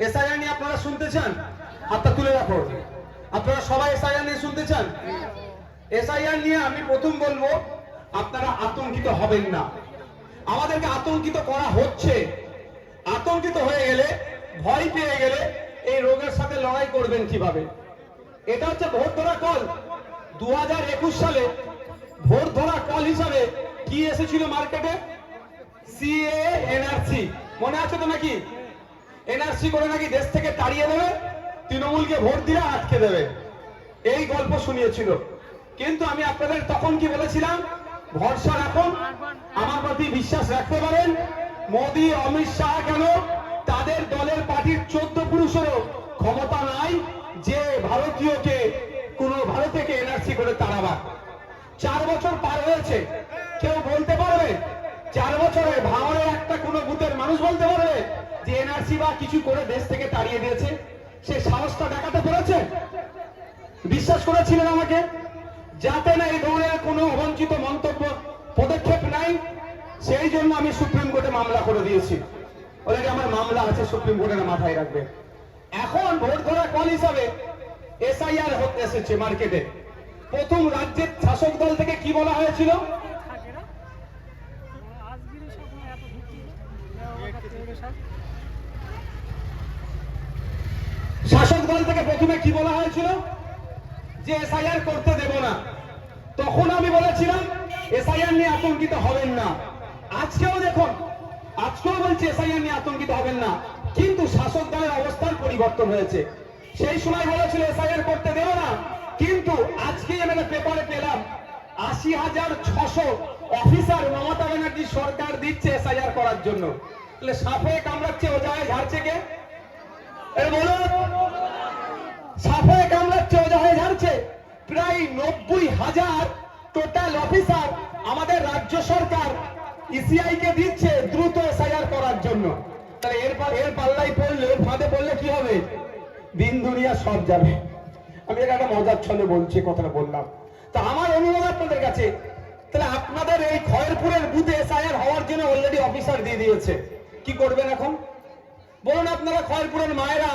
SIR নিয়ে আপনারা শুনতে চান? হাতটা তুলে রাখো। আপনারা সবাই এসআইআর নিয়ে শুনতে চান? এসআইআর নিয়ে আমি প্রথম বলবো, আপনারা আতঙ্কিত হবেন না। আমাদেরকে আতঙ্কিত করা হচ্ছে। আতঙ্কিত হয়ে গেলে, ভয় পেয়ে গেলে এই রোগের সাথে লড়াই করবেন কিভাবে? এটা হচ্ছে ভোট ধরা কল। 2021 সালে ভোট ধরা কল হিসাবে কি এসেছিল মার্কেটে? CA, NRC. মনে আছে তো নাকি? এনআরসি করে নাকি দেশ থেকে তাড়িয়ে দেবে, তৃণমূলকে ভোট দিলে আটকে দেবে, এই গল্প শুনিয়েছিল। কিন্তু আমি আপনাদের তখন কি বলেছিলাম? ভরসা রাখুন, আমার প্রতি বিশ্বাস রাখতে পারেন। মোদী, অমিত শাহ কেন, তাদের দলের পার্টির 14 পুরুষেরও ক্ষমতা নাই যে ভারতীয়কে কোনো ভারতীয়কে এনআরসি করে তাড়াবার। 4 বছর পার হয়েছে, কেউ বলতে পারবে 4 বছরে ভাঙড়ের একটা কোনো বুথের মানুষ বলতে পারবে যে এনআরসি বা কিছু করে দেশ থেকে তাড়িয়ে দিয়েছে? সে সাহসটা দেখাতে পেরেছে? বিশ্বাস করেছিলেন আমাকে? যাতে না এই ধরনের কোনো অবাঞ্ছিত মন্তব্য, পদক্ষেপ নাই, সেই জন্য আমি সুপ্রিম কোর্টে মামলা করে দিয়েছি। অলরেডি আমার মামলা আছে সুপ্রিম কোর্টের, মাথায় রাখবে। এখন ভোট ধরা কল হিসাবে এসআইআর হতে এসেছে মার্কেটে। প্রথম রাজ্যের শাসক দল থেকে কি বলা হয়েছিল? শাসক দল থেকে প্রথমে কি বলা হয়েছিল? যে এসআইআর করতে দেব না। তখন আমি বলেছিলাম এসআইআর নিয়ে আতঙ্কিত হবেন না। আজকেও দেখুন, আজকেও বলছি এসআইআর নিয়ে আতঙ্কিত হবেন না, কিন্তু শাসক দলের অবস্থান পরিবর্তন হয়েছে। সেই সময় বলেছিল এসআইআর করতে দেব না, কিন্তু আজকেই আমি পেপারে পেলাম 80,600 অফিসার মমতা ব্যানার্জি সরকার দিচ্ছে এসআইআর করার জন্য। তাহলে সাপে কামড়াচ্ছে, ও জায়গায় ঝাড়ছে কে? বলুন, সাপে কামড়াচ্ছে, ও জায়গায় ঝাড়ছে। প্রায় 90,000 টোটাল অফিসার আমাদের রাজ্য সরকার ইসিআই কে দিচ্ছে দ্রুত এসআইআর করার জন্য। তাহলে এর পাল্লাই পড়লে, এর ফাঁদে পড়লে কি হবে? দিন দুনিয়া সব যাবে। আমি একটা মজার ছলে বলছি, কথাটা বললাম। তো আমার অনুরোধ আপনাদের কাছে, তাহলে আপনাদের এই খয়েরপুরের বুথে এসআইআর হওয়ার জন্য অলরেডি অফিসার দিয়ে দিয়েছে, কি করবেন এখন বলুন? আপনারা খয়েরপুরের মায়েরা,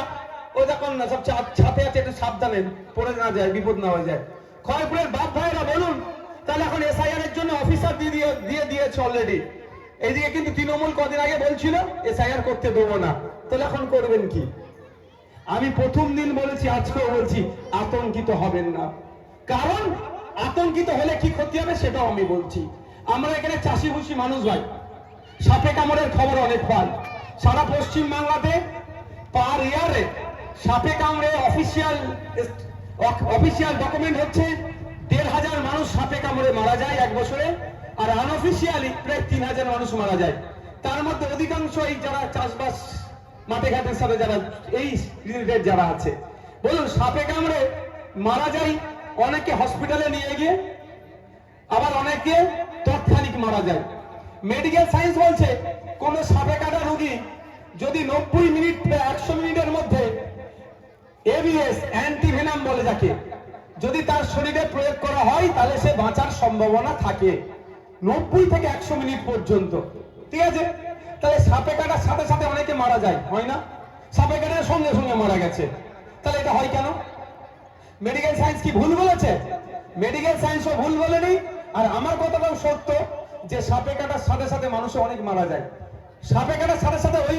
ও দেখুন না সব ছাতে আছে, একটু সাবধানে পড়ে না যায়, বিপদ না হয়ে যায়। খয়েরপুরের বাপ ভাইরা বলুন, তাহলে এখন এসআইআর এর জন্য অফিসার দিয়ে দিয়েছে অলরেডি। এইদিকে কিন্তু তৃণমূল কদিন আগে বলছিল এসআইআর করতে দেবো না। তাহলে এখন করবেন কি? আমি প্রথম দিন বলেছি, আজকেও বলছি, আতঙ্কিত হবেন না। কারণ আতঙ্কিত হলে কি ক্ষতি হবে সেটাও আমি বলছি। আমরা এখানে চাষিভুষি মানুষ ভাই, সাপে কামড়ের খবর অনেক পাই। সারা পশ্চিম বাংলাতে পার ইয়ারে সাপে কামড়ে অফিসিয়াল ডকুমেন্ট হচ্ছে 1,500 মানুষ সাপে কামড়ে মারা যায় এক বছরে, আর আনঅফিসিয়ালি প্রায় 3,000 মানুষ মারা যায়। তার মধ্যে অধিকাংশ এই যারা চাষবাস মাঠে ঘাটের সাথে যারা এই রিলেটেড যারা আছে, বলুন সাপে কামড়ে মারা যায় অনেকে হসপিটালে নিয়ে গিয়ে, আবার অনেকে তৎক্ষণিক মারা যায়। মেডিকেল সায়েন্স বলছে কোন সাপে কাটা রোগী যদি 90 মিনিট বা 100 মিনিটের মধ্যে এবিএস, অ্যান্টিভেনাম বলে যাকে, যদি তার শরীরে প্রয়োগ করা হয় তাহলে সে বাঁচার সম্ভাবনা থাকে 90 থেকে 100 মিনিট পর্যন্ত। ঠিক আছে? তাহলে সাপে কাটার সাথে সাথে অনেকে মারা যায়, হয় না? সাপে কাটার সঙ্গে সঙ্গে মারা গেছে, তাহলে এটা হয় কেন? মেডিকেল সায়েন্স কি ভুল বলেছে? মেডিকেল সায়েন্সও ভুল বলেনি, আর আমার কথাটাও সত্য যে সাপে কাটার সাথে সাথে মানুষ অনেক মারা যায়। সাপে কাটার সাথে সাথে ওই